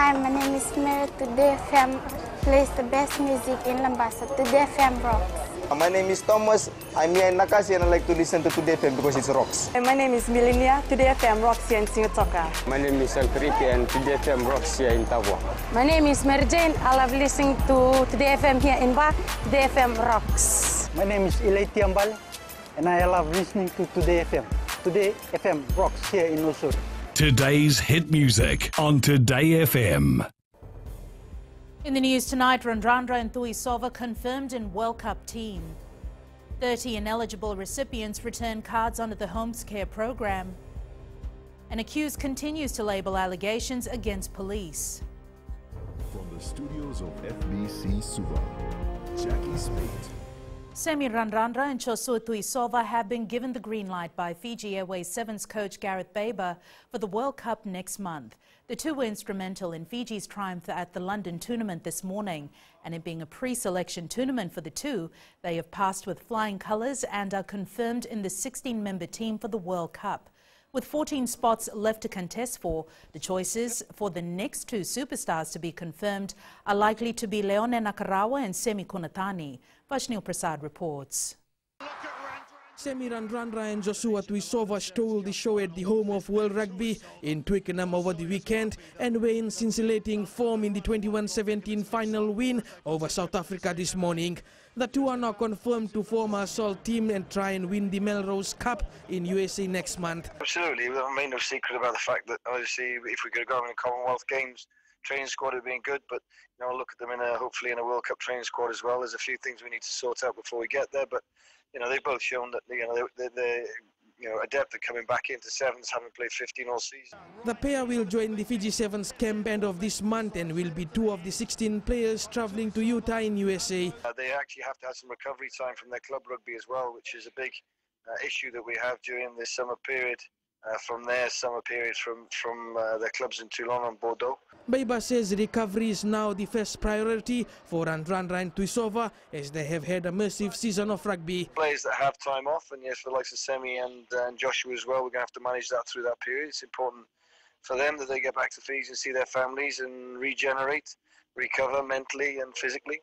Hi, my name is Mary. Today FM plays the best music in Lambasa. Today FM rocks. My name is Thomas. I'm here in Nakasi and I like to listen to Today FM because it rocks. My name is Milenia. Today FM rocks here in Singatoka. My name is Alfripi and Today FM rocks here in Tavua. My name is Mary Jane. I love listening to Today FM here in Ba. Today FM rocks. My name is Ilay Tiambal and I love listening to Today FM. Today FM rocks here in Osur. Today's hit music on Today FM. In the news tonight, Randrandra and Tuisova confirmed in World Cup team. 30 ineligible recipients return cards under the Homes Care program. An accused continues to label allegations against police. From the studios of FBC Suva, Jackie Spate. Semi Randrandra and Joshua Tuisova have been given the green light by Fiji Airways Sevens coach Gareth Baber for the World Cup next month. The two were instrumental in Fiji's triumph at the London tournament this morning, and it being a pre-selection tournament for the two, they have passed with flying colours and are confirmed in the 16-member team for the World Cup. With 14 spots left to contest for, the choices for the next two superstars to be confirmed are likely to be Leone Nakarawa and Semi Kunatani. Vashnil Prasad reports. Semi Randrandra and Joshua Tuisova stole the show at the home of World Rugby in Twickenham over the weekend and were in scintillating form in the 21-17 final win over South Africa this morning. The two are now confirmed to form a assault team and try and win the Melrose Cup in USA next month. Absolutely, we haven't made no secret about the fact that obviously if we could go in the Commonwealth Games, training squad would be good, but you know, look at them hopefully in a World Cup training squad as well. There's a few things we need to sort out before we get there, but you know, they've both shown that they're adept at coming back into sevens, having played 15 all season. The pair will join the Fiji Sevens camp end of this month and will be two of the 16 players travelling to Utah in USA. They actually have to have some recovery time from their club rugby as well, which is a big issue that we have during this summer period. From their summer period from their clubs in Toulon and Bordeaux. Baber says recovery is now the first priority for Randrandra and Tuisova as they have had a massive season of rugby. Players that have time off, and yes, for the likes of Semi and Joshua as well, we're going to have to manage that through that period. It's important for them that they get back to Fiji and see their families and regenerate, recover mentally and physically.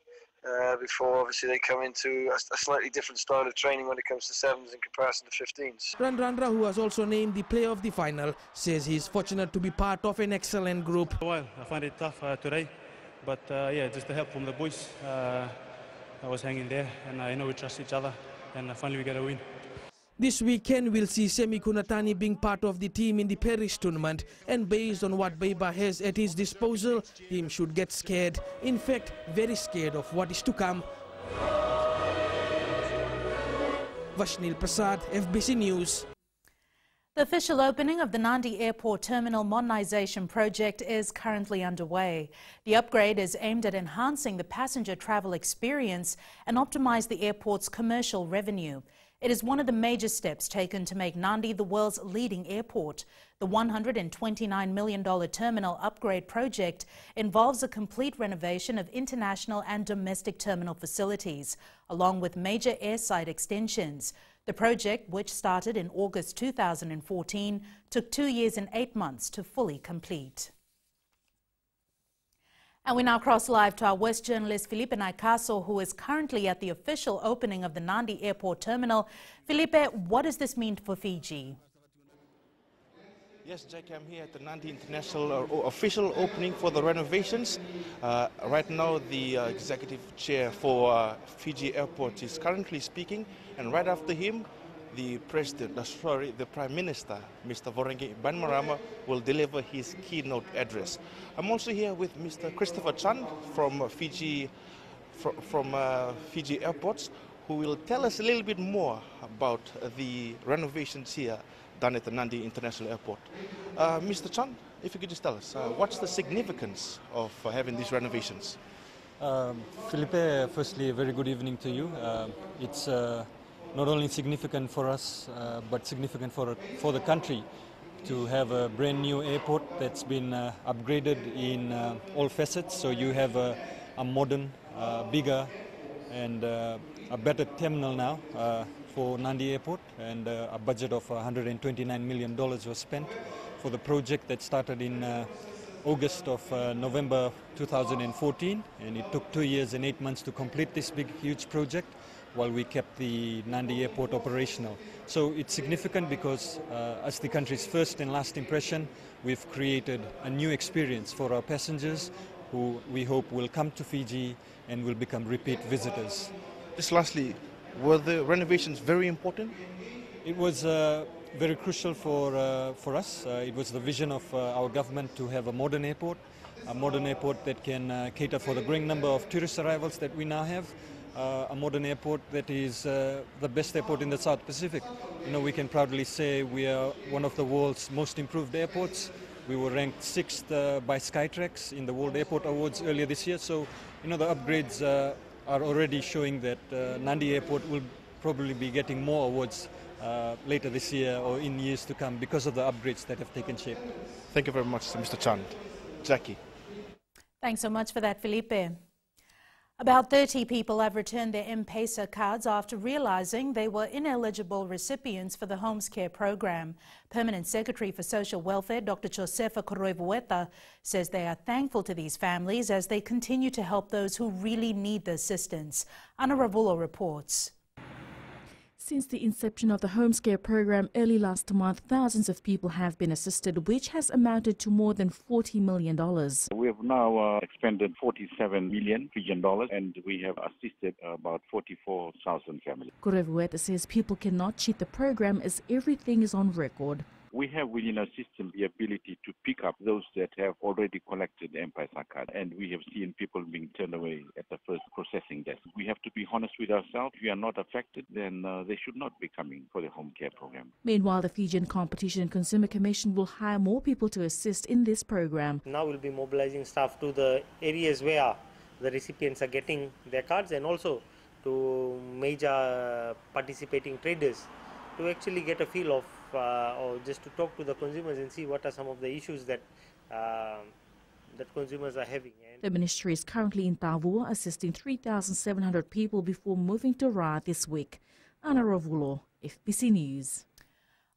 Before obviously they come into a slightly different style of training when it comes to sevens in comparison to 15s. Randrandra, who was also named the player of the final, says he's fortunate to be part of an excellent group. Well, I find it tough today, but yeah, just the help from the boys. I was hanging there, and I know we trust each other, and finally we get a win. This weekend we'll see Semi Kunatani being part of the team in the Paris tournament, and based on what Baber has at his disposal, him should get scared. In fact, very scared of what is to come. Vashnil Prasad, FBC News. The official opening of the Nandi Airport Terminal Modernisation project is currently underway. The upgrade is aimed at enhancing the passenger travel experience and optimise the airport's commercial revenue. It is one of the major steps taken to make Nandi the world's leading airport. The $129 million terminal upgrade project involves a complete renovation of international and domestic terminal facilities, along with major airside extensions. The project, which started in August 2014, took 2 years and 8 months to fully complete. And we now cross live to our West journalist Felipe Naikaso, who is currently at the official opening of the Nandi Airport Terminal. Felipe, what does this mean for Fiji? Yes, Jackie, I'm here at the Nandi International official opening for the renovations. Right now, the executive chair for Fiji Airport is currently speaking, and right after him, the Prime Minister, Mr. Voreqe Bainimarama, will deliver his keynote address. I'm also here with Mr. Christopher Chan from Fiji Airports, who will tell us a little bit more about the renovations here done at the Nandi International Airport. Mr. Chan, if you could just tell us, what's the significance of having these renovations? Felipe, firstly, a very good evening to you. It's not only significant for us, but significant for the country to have a brand new airport that's been upgraded in all facets. So you have a modern, bigger and a better terminal now for Nandi Airport, and a budget of $129 million was spent for the project that started in August of November 2014, and it took 2 years and 8 months to complete this big, huge project while we kept the Nadi airport operational. So it's significant because as the country's first and last impression, we've created a new experience for our passengers who we hope will come to Fiji and will become repeat visitors. Just lastly, were the renovations very important? It was very crucial for us. It was the vision of our government to have a modern airport that can cater for the growing number of tourist arrivals that we now have. A modern airport that is the best airport in the South Pacific. You know, we can proudly say we are one of the world's most improved airports. We were ranked 6th by Skytrax in the World Airport Awards earlier this year. So, you know, the upgrades are already showing that Nadi Airport will probably be getting more awards later this year or in years to come because of the upgrades that have taken shape. Thank you very much, Mr. Chand. Jackie. Thanks so much for that, Felipe. About 30 people have returned their M-Pesa cards after realising they were ineligible recipients for the Homes Care program. Permanent Secretary for Social Welfare, Dr. Josefa Koroivueta, says they are thankful to these families as they continue to help those who really need the assistance. Ana Ravulo reports. Since the inception of the Homes Care program early last month, thousands of people have been assisted, which has amounted to more than $40 million. We have now expended 47 million Fijian dollars, and we have assisted about 44,000 families. Koroivueta says people cannot cheat the program as everything is on record. We have within our system the ability to pick up those that have already collected the M-Pesa card, and we have seen people being turned away at the first processing desk. We have to be honest with ourselves. If we are not affected, then they should not be coming for the Home Care program. Meanwhile, the Fijian Competition and Consumer Commission will hire more people to assist in this program. Now we'll be mobilizing staff to the areas where the recipients are getting their cards, and also to major participating traders to actually get a feel of or just to talk to the consumers and see what are some of the issues that that consumers are having. The ministry is currently in Tavua assisting 3,700 people before moving to Ra this week. Ana Ravulo, FBC News.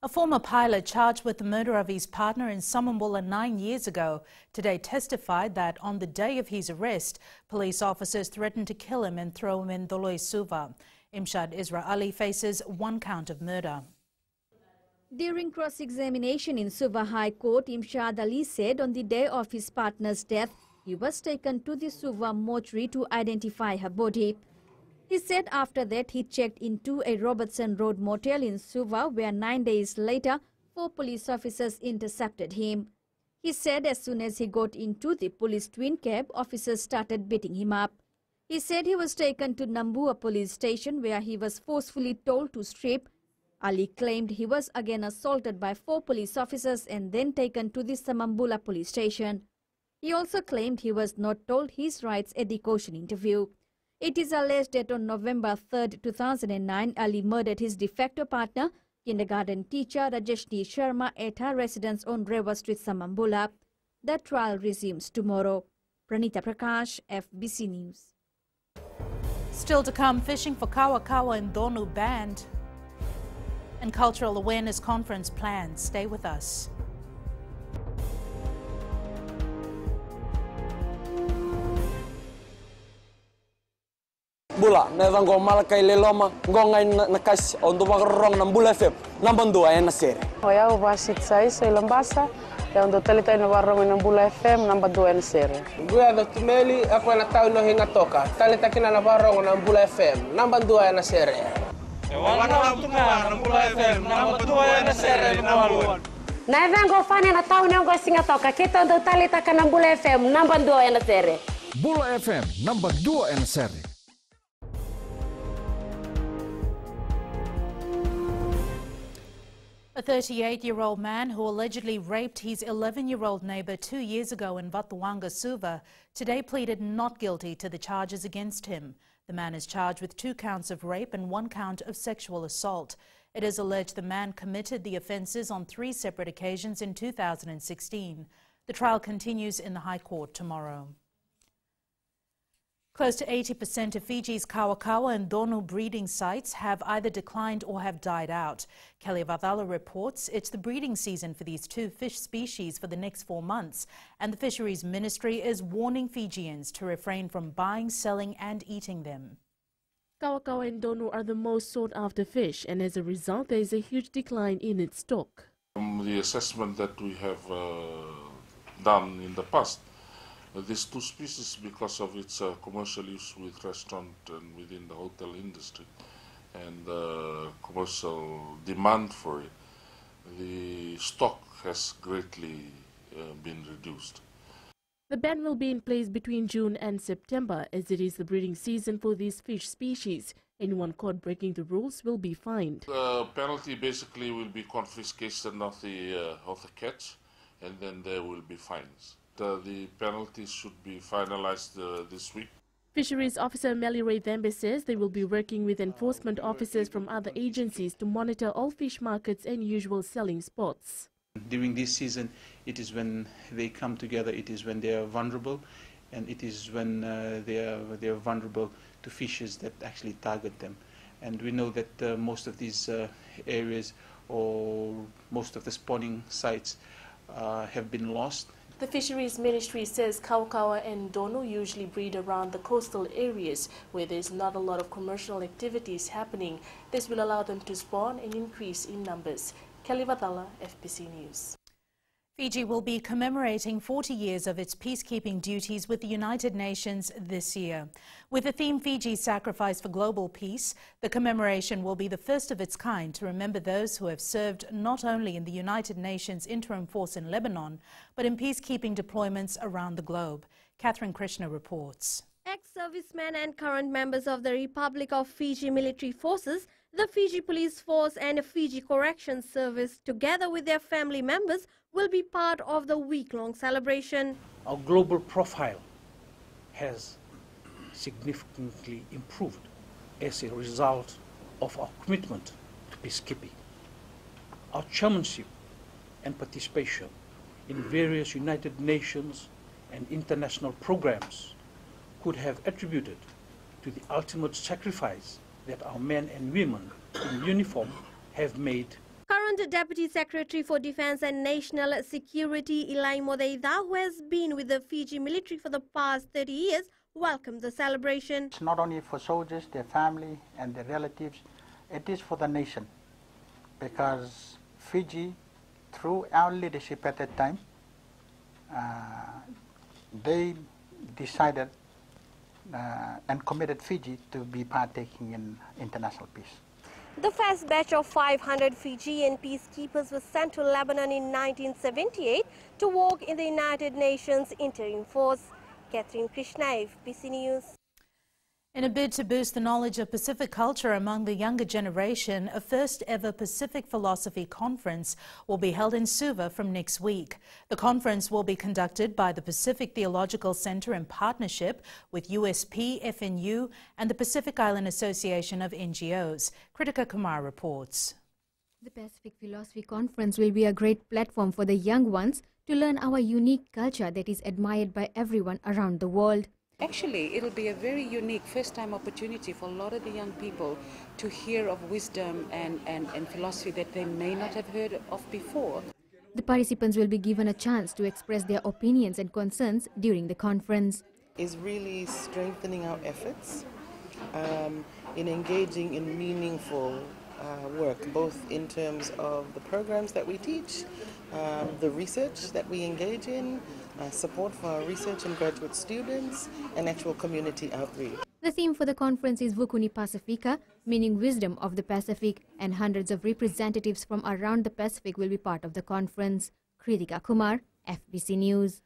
A former pilot charged with the murder of his partner in Samambula 9 years ago today testified that on the day of his arrest, police officers threatened to kill him and throw him in Doloi Suva. Imshad Isra Ali faces 1 count of murder. During cross-examination in Suva High Court, Imshad Ali said on the day of his partner's death, he was taken to the Suva mortuary to identify her body. He said after that he checked into a Robertson Road motel in Suva, where 9 days later, 4 police officers intercepted him. He said as soon as he got into the police twin cab, officers started beating him up. He said he was taken to Nambua police station, where he was forcefully told to strip. Ali claimed he was again assaulted by 4 police officers and then taken to the Samambula police station. He also claimed he was not told his rights at the caution interview. It is alleged that on November 3, 2009, Ali murdered his de facto partner, kindergarten teacher Rajeshni Sharma, at her residence on Rewa Street, Samambula. The trial resumes tomorrow. Pranita Prakash, FBC News. Still to come, fishing for Kawakawa and Donu banned. And cultural awareness conference planned. Stay with us. Bula, neva ngo malakai leloma, ngo ngai nakas ondo magrong ng Bula FM, nambang 2 ay nasere. Hoya ubasit sa ilambasa, ya ondo talita ina warong ng Bula FM, nambang 2 ay nasere. Guya do tumeli, ako na tao no hinga toka, talita kina na warong ng Bula FM, nambang 2 ay nasere. Na vengo fani na tao nengo singa toka kita ndo talita kana Bula FM namba 2 na sere. Bula FM namba 2 na sere. A 38-year-old man who allegedly raped his 11-year-old neighbour 2 years ago in Vatuanga, Suva, today pleaded not guilty to the charges against him. The man is charged with 2 counts of rape and 1 count of sexual assault. It is alleged the man committed the offences on 3 separate occasions in 2016. The trial continues in the High Court tomorrow. Close to 80% of Fiji's Kawakawa and Donu breeding sites have either declined or have died out. Kelly Vathala reports it's the breeding season for these two fish species for the next 4 months, and the Fisheries Ministry is warning Fijians to refrain from buying, selling and eating them. Kawakawa and Donu are the most sought after fish, and as a result there is a huge decline in its stock. The assessment that we have done in the past, these two species, because of its commercial use with restaurant and within the hotel industry and commercial demand for it, the stock has greatly been reduced. The ban will be in place between June and September, as it is the breeding season for these fish species. Anyone caught breaking the rules will be fined. The penalty basically will be confiscation of the catch, and then there will be fines. The penalties should be finalized this week. Fisheries Officer Melly Ray Thembe says they will be working with enforcement officers from other agencies to monitor all fish markets and usual selling spots. During this season, it is when they come together, it is when they are vulnerable, and it is when they are vulnerable to fishes that actually target them. And we know that most of these areas, or most of the spawning sites, have been lost. The Fisheries Ministry says Kawakawa and Donu usually breed around the coastal areas where there's not a lot of commercial activities happening. This will allow them to spawn and increase in numbers. Kelly Vathala, FBC News. Fiji will be commemorating 40 years of its peacekeeping duties with the United Nations this year. With the theme Fiji's Sacrifice for Global Peace, the commemoration will be the first of its kind to remember those who have served not only in the United Nations Interim Force in Lebanon, but in peacekeeping deployments around the globe. Catherine Krishna reports. Ex-servicemen and current members of the Republic of Fiji military forces, the Fiji Police Force and Fiji Corrections Service, together with their family members, will be part of the week-long celebration. Our global profile has significantly improved as a result of our commitment to peacekeeping. Our chairmanship and participation in various United Nations and international programs could have attributed to the ultimate sacrifice that our men and women in uniform have made. Current Deputy Secretary for Defense and National Security Eli Modeida, who has been with the Fiji military for the past 30 years, welcomed the celebration. It's not only for soldiers, their family and their relatives, it is for the nation, because Fiji, through our leadership at that time, they decided and committed Fiji to be partaking in international peace. The first batch of 500 Fijian peacekeepers was sent to Lebanon in 1978 to work in the United Nations Interim Force. Catherine Krishna, FBC News. In a bid to boost the knowledge of Pacific culture among the younger generation, a first-ever Pacific Philosophy Conference will be held in Suva from next week. The conference will be conducted by the Pacific Theological Center in partnership with USP, FNU and the Pacific Island Association of NGOs. Kritika Kumar reports. The Pacific Philosophy Conference will be a great platform for the young ones to learn our unique culture that is admired by everyone around the world. Actually, it'll be a very unique first-time opportunity for a lot of the young people to hear of wisdom and philosophy that they may not have heard of before. The participants will be given a chance to express their opinions and concerns during the conference. Is really strengthening our efforts in engaging in meaningful work, both in terms of the programs that we teach, the research that we engage in, support for our research and graduate students, and actual community outreach. The theme for the conference is Vukuni Pacifica, meaning wisdom of the Pacific, and hundreds of representatives from around the Pacific will be part of the conference. Kritika Kumar, FBC News.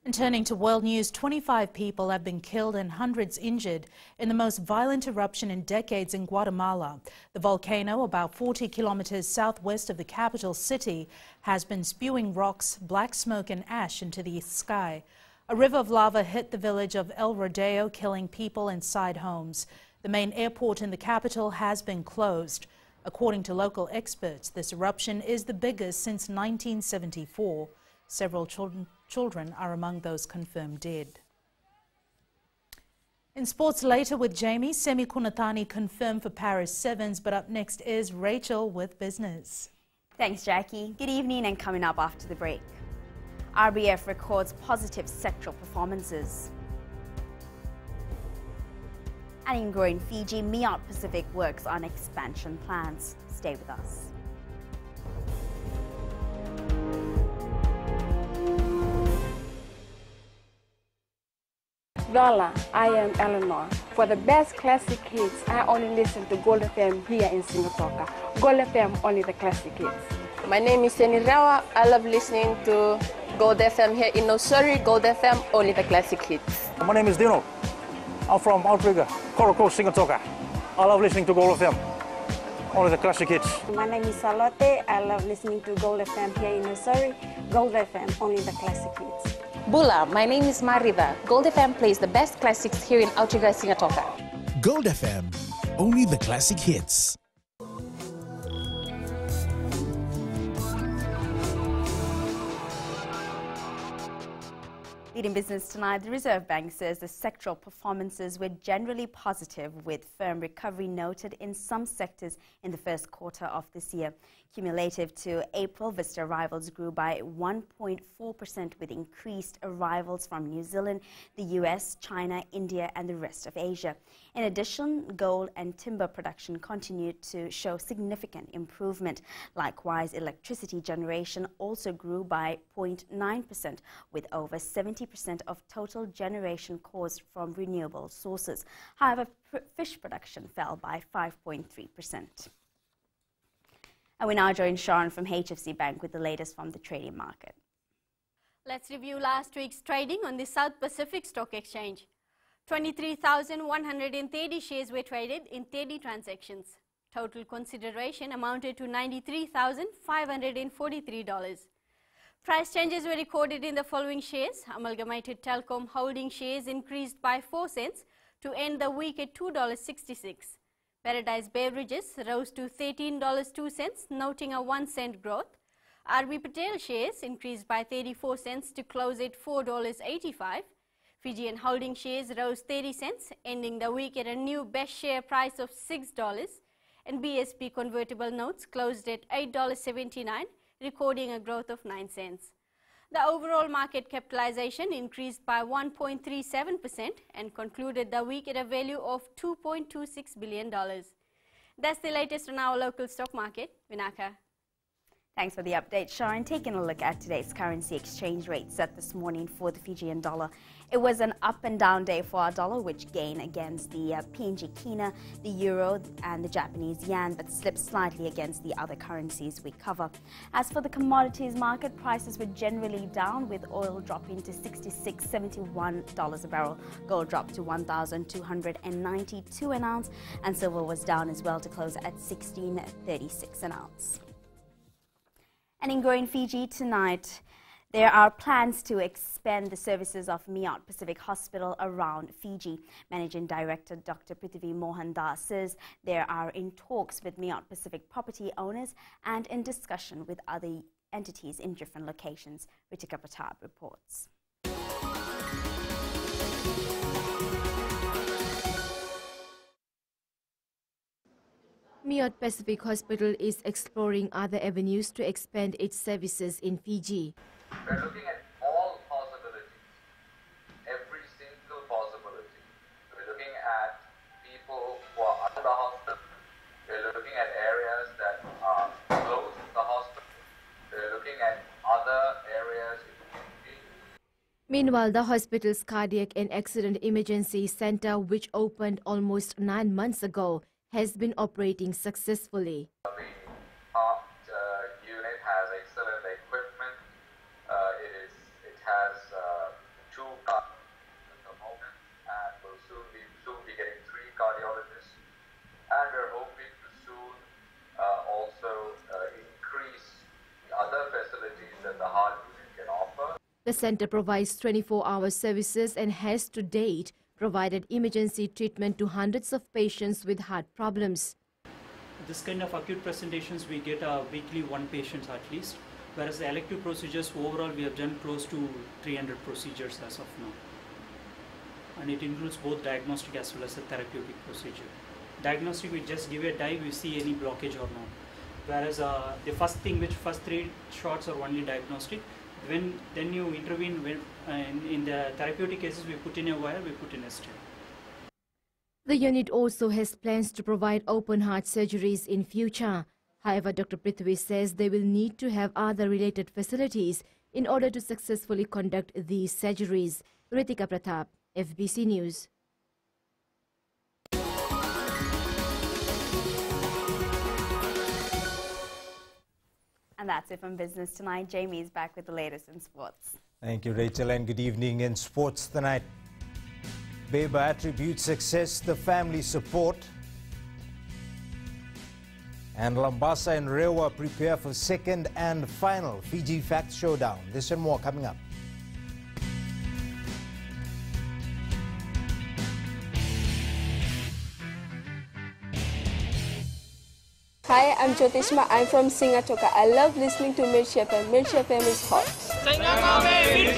And turning to world news, 25 people have been killed and hundreds injured in the most violent eruption in decades in Guatemala. The volcano, about 40 kilometers southwest of the capital city, has been spewing rocks, black smoke and ash into the sky. A river of lava hit the village of El Rodeo, killing people inside homes. The main airport in the capital has been closed. According to local experts, this eruption is the biggest since 1974. Several children are among those confirmed dead. In sports later with Jamie, Semi Kunatani confirmed for Paris Sevens, but up next is Rachel with business. Thanks, Jackie. Good evening, and coming up after the break. RBF records positive sectoral performances. And in growing Fiji, MEOT Pacific works on expansion plans. Stay with us. Lola, I am Eleanor. For the best classic hits, I only listen to Gold FM here in Singatoka. Gold FM, only the classic hits. My name is Seni Rawa. I love listening to Gold FM here in Nosuri. Gold FM, only the classic hits. My name is Dino. I'm from Outrigger, Coral Coast, Singatoka. I love listening to Gold FM, only the classic hits. My name is Salote. I love listening to Gold FM here in Nosuri. Gold FM, only the classic hits. Bula, my name is Mariva. Gold FM plays the best classics here in Outrigger, Singatoka. Gold FM, only the classic hits. Leading business tonight, the Reserve Bank says the sectoral performances were generally positive, with firm recovery noted in some sectors in the first quarter of this year. Cumulative to April, visitor arrivals grew by 1.4%, with increased arrivals from New Zealand, the US, China, India and the rest of Asia. In addition, gold and timber production continued to show significant improvement. Likewise, electricity generation also grew by 0.9%, with over 70% of total generation caused from renewable sources. However, fish production fell by 5.3%. And we now join Sharon from HFC Bank with the latest from the trading market. Let's review last week's trading on the South Pacific Stock Exchange. 23,130 shares were traded in 30 transactions. Total consideration amounted to $93,543. Price changes were recorded in the following shares. Amalgamated Telecom Holding shares increased by 4 cents to end the week at $2.66. Paradise Beverages rose to $13.02, noting a 1 cent growth. RB Patel shares increased by 34 cents to close at $4.85. Fijian Holding shares rose 30 cents, ending the week at a new best share price of $6. And BSP convertible notes closed at $8.79, recording a growth of 9 cents. The overall market capitalization increased by 1.37% and concluded the week at a value of $2.26 billion. That's the latest on our local stock market. Vinaka. Thanks for the update, Sharon. Taking a look at today's currency exchange rate set this morning for the Fijian dollar. It was an up and down day for our dollar, which gained against the PNG Kina, the euro and the Japanese yen, but slipped slightly against the other currencies we cover. As for the commodities market, prices were generally down, with oil dropping to $66.71 a barrel. Gold dropped to $1,292 an ounce, and silver was down as well to close at $16.36 an ounce. And in growing Fiji tonight, there are plans to expand the services of MEOT Pacific Hospital around Fiji. Managing Director Dr. Prithvi Mohan Das says they are in talks with MEOT Pacific property owners and in discussion with other entities in different locations. Ritika Pratap reports. MEOT Pacific Hospital is exploring other avenues to expand its services in Fiji. We're looking at all possibilities, every single possibility. We're looking at people who are under the hospital. We're looking at areas that are close to the hospital. We're looking at other areas in Fiji. Meanwhile, the hospital's Cardiac and Accident Emergency Center, which opened almost 9 months ago, has been operating successfully. The heart unit has excellent equipment. It has 2 cardiologists at the moment, and will soon be getting 3 cardiologists. And we're hoping to soon also increase the other facilities that the heart unit can offer. The center provides 24-hour services and has to date provided emergency treatment to hundreds of patients with heart problems. This kind of acute presentations, we get weekly 1 patient at least, whereas the elective procedures overall we have done close to 300 procedures as of now. and it includes both diagnostic as well as a therapeutic procedure. Diagnostic, we just give a dye, we see any blockage or not. Whereas the first 3 shots are only diagnostic. Then you intervene in the therapeutic cases, we put in a wire, we put in a stent. The unit also has plans to provide open heart surgeries in future. However, Dr. Prithvi says they will need to have other related facilities in order to successfully conduct these surgeries. Ritika Pratap, FBC News. And that's it from Business Tonight. Jamie is back with the latest in sports. Thank you, Rachel, and good evening. In sports tonight, Beba attributes success to family support. And Lambasa and Rewa prepare for second and final Fiji Facts Showdown. This and more coming up. Hi, I'm Jyotishma. I'm from Singatoka. I love listening to Mirchi FM. Mirchi FM is hot. Mirchi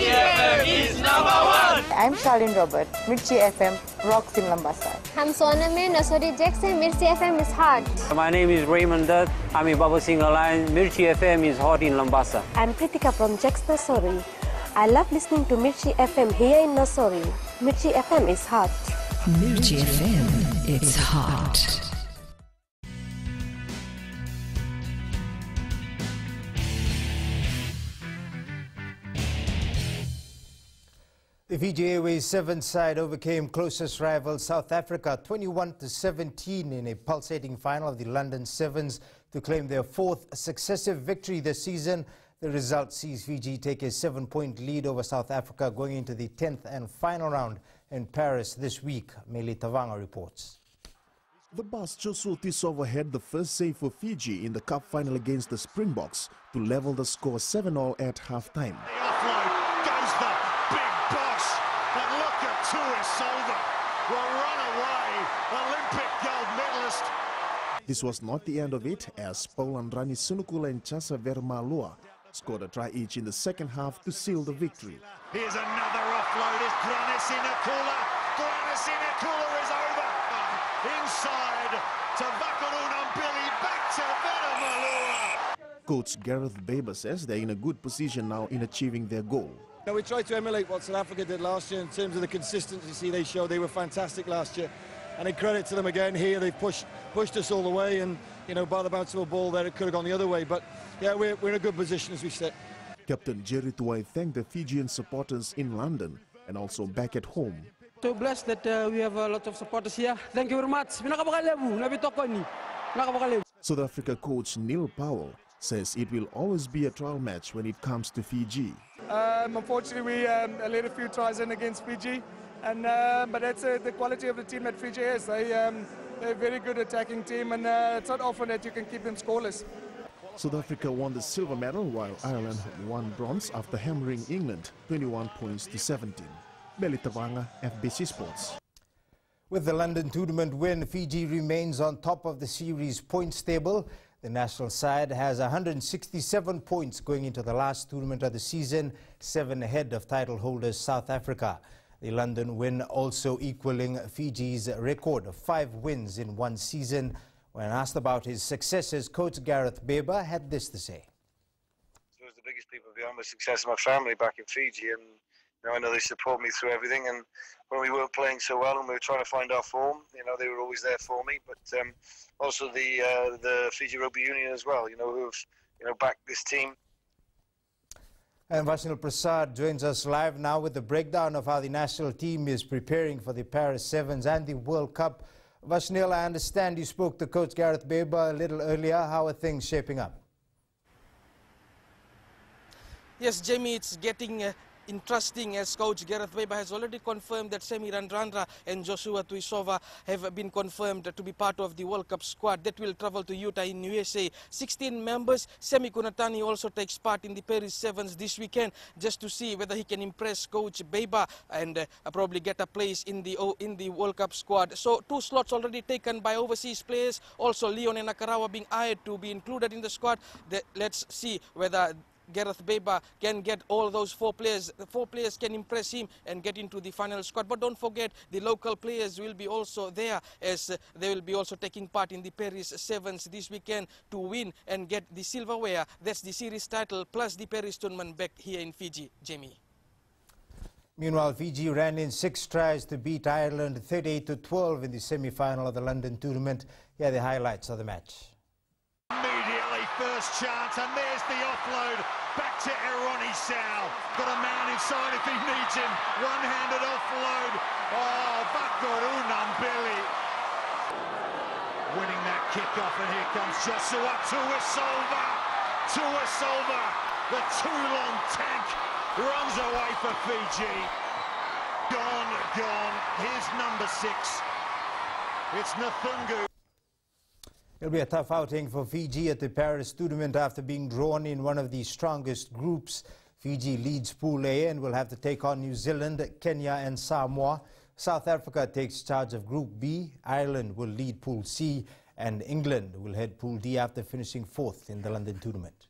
FM is #1. I'm Charlene Robert. Mirchi FM rocks in Lambasa. I'm Soname Nasori Jackson. Mirchi FM is hot. My name is Raymond Dutt. I'm in Baba Singh Alliance. Mirchi FM is hot in Lambasa. I'm Kritika from Jax Nasori. I love listening to Mirchi FM here in Nasori. Mirchi FM is hot. Mirchi FM, it's hot. The Fiji Airways 7 side overcame closest rival South Africa 21-17 in a pulsating final of the London Sevens to claim their 4th successive victory this season. The result sees Fiji take a 7-point lead over South Africa going into the 10th and final round in Paris this week. Meli Tavanga reports. The Bascho Tisova had the first save for Fiji in the cup final against the Springboks to level the score 7-all at half-time. This was not the end of it, as Paulandrani Sunukula and Chasa Vermalua scored a try each in the second half to seal the victory. Here's another offload. It's Granisinakula. Granisinakula is over. Inside to Vakarunambili, back to Vermalua. Coach Gareth Beba says they're in a good position now in achieving their goal. Now, we tried to emulate what South Africa did last year in terms of the consistency they showed. They were fantastic last year. And in credit to them again here, they've pushed us all the way, and you know, by the bounce of a ball there, it could have gone the other way. But yeah, we're in a good position as we sit. Captain Jerry Tuwai thanked the Fijian supporters in London and also back at home. So blessed that we have a lot of supporters here. Thank you very much. South Africa coach Neil Powell says it will always be a trial match when it comes to Fiji. Unfortunately, we let a few tries in against Fiji. But that's the quality of the team that Fiji is. They're a very good attacking team, and it's not often that you can keep them scoreless. South Africa won the silver medal, while Ireland won bronze after hammering England 21 points to 17. Meli Tavanga, FBC Sports. With the London tournament win, Fiji remains on top of the series points table. The national side has 167 points going into the last tournament of the season, 7 ahead of title holders South Africa. The London win also equaling Fiji's record of 5 wins in one season. When asked about his successes, coach Gareth Beba had this to say. It was the biggest people behind my success of my family back in Fiji, and you know, I know they support me through everything. And when we weren't playing so well and we were trying to find our form, you know, they were always there for me. But also the Fiji Rugby Union as well, you know, who've backed this team. And Vashnil Prasad joins us live now with the breakdown of how the national team is preparing for the Paris Sevens and the World Cup. Vashnil, I understand you spoke to Coach Gareth Beba a little earlier. How are things shaping up? Yes, Jamie, it's getting interesting as Coach Gareth Beba has already confirmed that Semi Radradra and Joshua Tuisova have been confirmed to be part of the World Cup squad that will travel to Utah in USA. 16 members. Semi Kunatani also takes part in the Paris Sevens this weekend just to see whether he can impress Coach Beba and probably get a place in the World Cup squad. So 2 slots already taken by overseas players. Also Leon and Nakarawa being eyed to be included in the squad. Let's see whether Gareth Bieber can get all those 4 players. The 4 players can impress him and get into the final squad. But don't forget, the local players will be also there, as they will be also taking part in the Paris Sevens this weekend to win and get the silverware. That's the series title plus the Paris tournament back here in Fiji. Jamie. Meanwhile, Fiji ran in 6 tries to beat Ireland 38-12 in the semi-final of the London tournament. Here are the highlights of the match. Immediately, first chance, and there's the offload back to Eroni Sal. Got a man inside if he needs him. One-handed offload. Oh, Bakuru Nambili. Winning that kick-off, and here comes Joshua Tuisolva. Tuisolva, the too-long tank, runs away for Fiji. Gone. Here's number 6. It's Nathungu. It'll be a tough outing for Fiji at the Paris tournament after being drawn in one of the strongest groups. Fiji leads Pool A and will have to take on New Zealand, Kenya and Samoa. South Africa takes charge of Group B. Ireland will lead Pool C, and England will head Pool D after finishing 4th in the London tournament.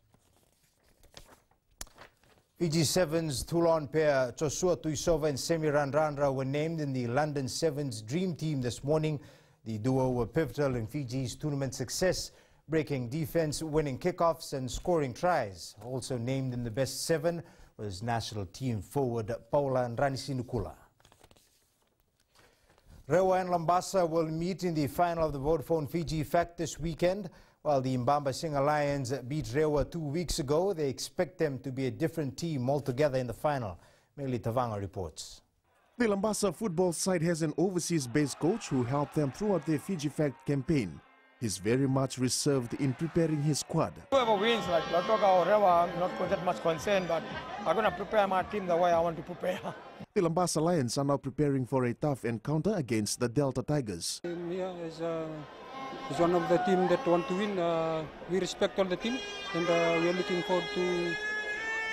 Fiji Sevens Toulon pair Joshua Tuisova and Semi Radradra were named in the London Sevens Dream Team this morning. The duo were pivotal in Fiji's tournament success, breaking defense, winning kickoffs and scoring tries. Also named in the best 7 was national team forward Paula Nranisinukula. Rewa and Lambasa will meet in the final of the Vodafone Fiji FAC this weekend. While the Mbamba Singa Lions beat Rewa 2 weeks ago, they expect them to be a different team altogether in the final. Meli Tavanga reports. The Lambasa football side has an overseas-based coach who helped them throughout their Fiji FAC campaign. He's very much reserved in preparing his squad. Whoever wins, like Latoka or Rewa, I'm not that much concerned, but I'm going to prepare my team the way I want to prepare. The Lambasa Lions are now preparing for a tough encounter against the Delta Tigers. Mia is one of the team that want to win. We respect all the team, and we are looking forward to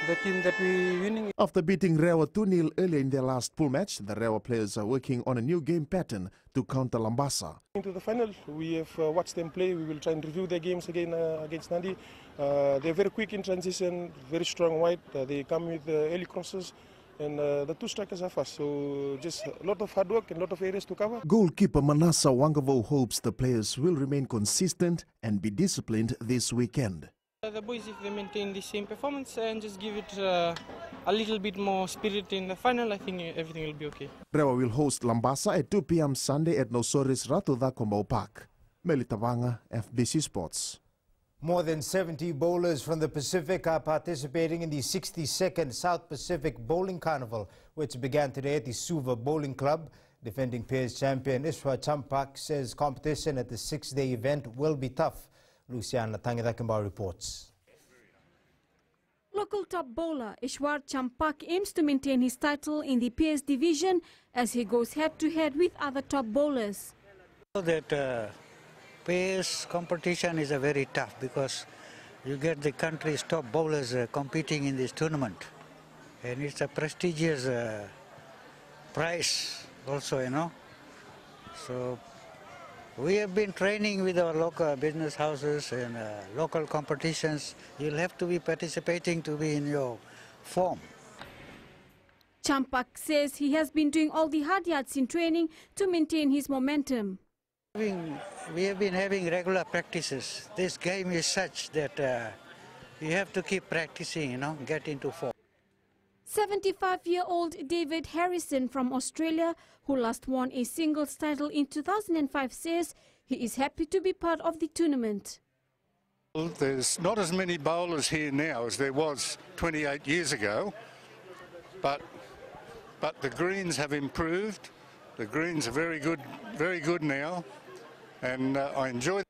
the team that we winning. After beating Rewa 2-0 earlier in their last pool match, the Rewa players are working on a new game pattern to counter Lambasa. Into the final, we have watched them play. We will try and review their games again against Nandi. They're very quick in transition, very strong wide. They come with early crosses. And the 2 strikers are fast, so just a lot of hard work and a lot of areas to cover. Goalkeeper Manasa Wangavo hopes the players will remain consistent and be disciplined this weekend. The boys, if they maintain the same performance and just give it a little bit more spirit in the final, I think everything will be okay. Rewa will host Lambasa at 2 p.m. Sunday at Nosori's Ratudha Kombau Park. Meli Tavanga, FBC Sports. More than 70 bowlers from the Pacific are participating in the 62nd South Pacific Bowling Carnival, which began today at the Suva Bowling Club. Defending pairs champion Ishwar Champak says competition at the 6-day event will be tough. Luciana Tangidakamba reports. Local top bowler Ishwar Champak aims to maintain his title in the pairs division as he goes head-to-head with other top bowlers. Pairs competition is very tough because you get the country's top bowlers competing in this tournament, and it's a prestigious prize also, you know. So we have been training with our local business houses and local competitions. You'll have to be participating to be in your form. Champak says he has been doing all the hard yards in training to maintain his momentum. We have been having regular practices. This game is such that you have to keep practicing, you know, get into form. 75-year-old David Harrison from Australia, who last won a singles title in 2005, says he is happy to be part of the tournament. Well, there's not as many bowlers here now as there was 28 years ago, but the greens have improved. The greens are very good now, and I enjoy.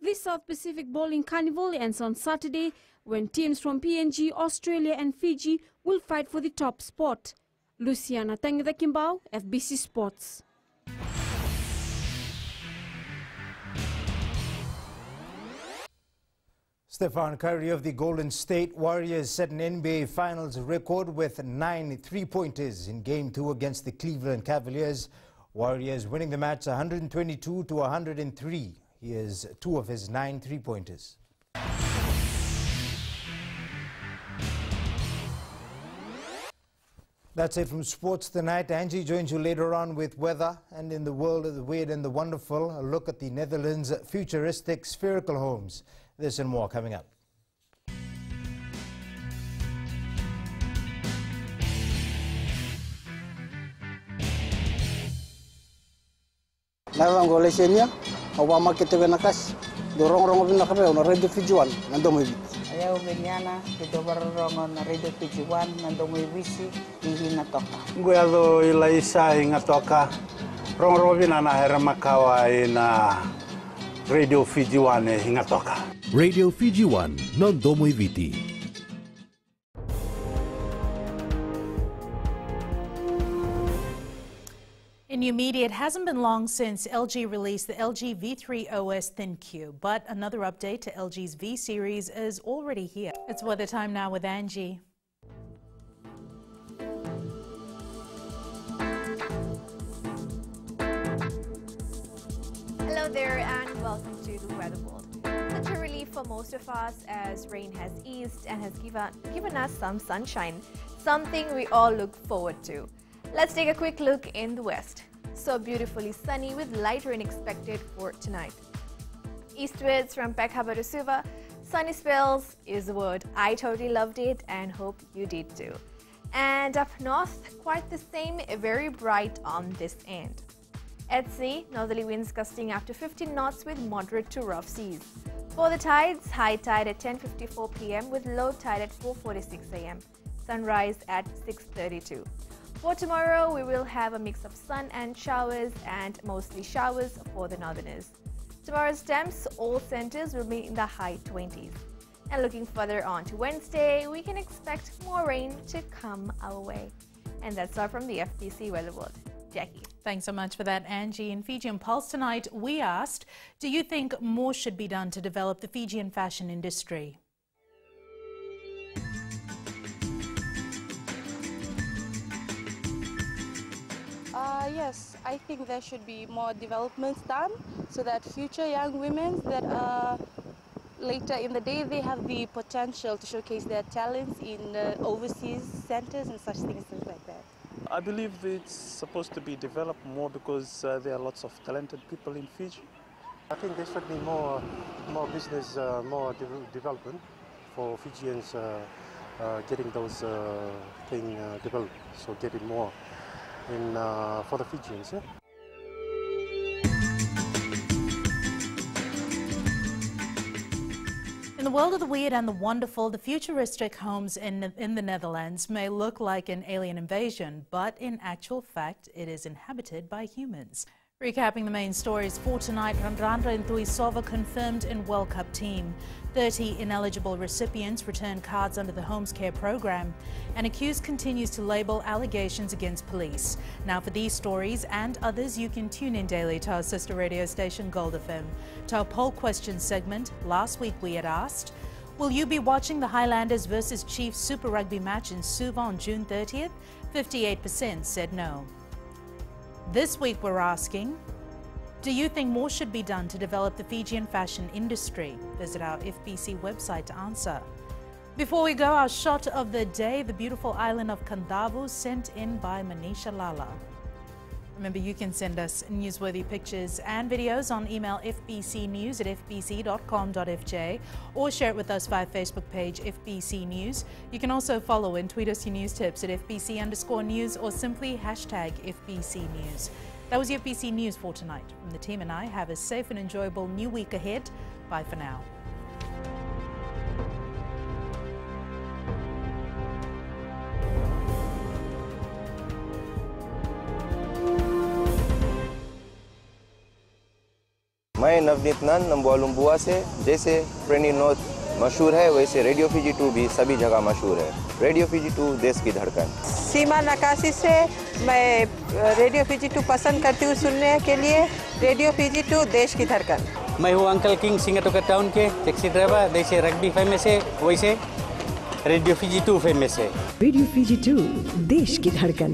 The South Pacific Bowling Carnival ends on Saturday when teams from PNG, Australia and Fiji will fight for the top spot. Luciana Tangida-Kimbau, FBC Sports. Stephen Curry of the Golden State Warriors set an NBA Finals record with 9 3-pointers in Game 2 against the Cleveland Cavaliers. Warriors winning the match 122-103. Here's 2 of his 9 3-pointers. That's it from Sports Tonight. Angie joins you later on with weather, and in the world of the weird and the wonderful, a look at the Netherlands' futuristic spherical homes. This and more coming up. Nawang golesenya, awama ketebe nakas, dorong-rong bin nakabe on radio fijuan nandong ibi. Ayaw benyana, dorong on radio fijuan nandong ibisi ihi natoka. Guado ilaisa ingatoka, rong-rong bin ana heramakawa ina radio fijuan ingatoka. Radio Fijuan nandong ibiti. In new media, it hasn't been long since LG released the LG V3 OS ThinQ, but another update to LG's V series is already here. It's weather time now with Angie. Hello there and welcome to the Weather World. Such a relief for most of us as rain has eased and has given us some sunshine, something we all look forward to. Let's take a quick look in the west. So beautifully sunny with light rain expected for tonight. Eastwards from Pekhaba to Suva, sunny spells is the word. I totally loved it and hope you did too. And up north, quite the same, very bright on this end. At sea, northerly winds gusting up to 15 knots with moderate to rough seas. For the tides, high tide at 10:54 p.m. with low tide at 4:46 a.m. Sunrise at 6:32. For tomorrow, we will have a mix of sun and showers and mostly showers for the northerners. Tomorrow's temps, all centers will be in the high 20s. And looking further on to Wednesday, we can expect more rain to come our way. And that's all from the FBC Weather World. Jackie. Thanks so much for that, Angie. In Fijian Pulse tonight, we asked, do you think more should be done to develop the Fijian fashion industry? Yes, I think there should be more developments done so that future young women that later in the day they have the potential to showcase their talents in overseas centers and such things like that. I believe it's supposed to be developed more because there are lots of talented people in Fiji. I think there should be more business, more development for Fijians getting those things developed, so getting more for the Fijians. Yeah? In the world of the weird and the wonderful, the futuristic homes in the Netherlands may look like an alien invasion, but in actual fact, it is inhabited by humans. Recapping the main stories for tonight, Randrandra and Tuisova confirmed in World Cup team. 30 ineligible recipients returned cards under the Homes Care program. An accused continues to label allegations against police. Now for these stories and others, you can tune in daily to our sister radio station Gold FM. To our poll question segment, last week we had asked, will you be watching the Highlanders versus Chiefs Super Rugby match in Suva on June 30th? 58% said no. This week we're asking, do you think more should be done to develop the Fijian fashion industry? Visit our FBC website to answer. Before we go, our shot of the day, the beautiful island of Kandavu, sent in by Manisha Lala. Remember, you can send us newsworthy pictures and videos on email fbcnews@fbc.com.fj or share it with us via Facebook page FBC News. You can also follow and tweet us your news tips at FBC_news or simply hashtag FBC News. That was your FBC News for tonight. From the team and I, have a safe and enjoyable new week ahead. Bye for now. मैं नवनीत नंद नंबुआ लुम्बुआ से। जैसे प्रेनी note मशहूर है वैसे radio Fiji 2 भी सभी जगह मशहूर है। रेडियो फीजी 2 देश की धड़कन। सीमा नकाशी से मैं रेडियो फीजी 2 पसंद करती हूँ सुनने के लिए। रेडियो फीजी 2 देश की धड़कन। मैं हूँ अंकल किंग सिंगाटोका टाउन के टैक्सी ड्राइवर। जैसे रग्बी फेमस है वैसे रेडियो फीजी 2 फेमस है। रेडियो फीजी 2 देश की धड़कन।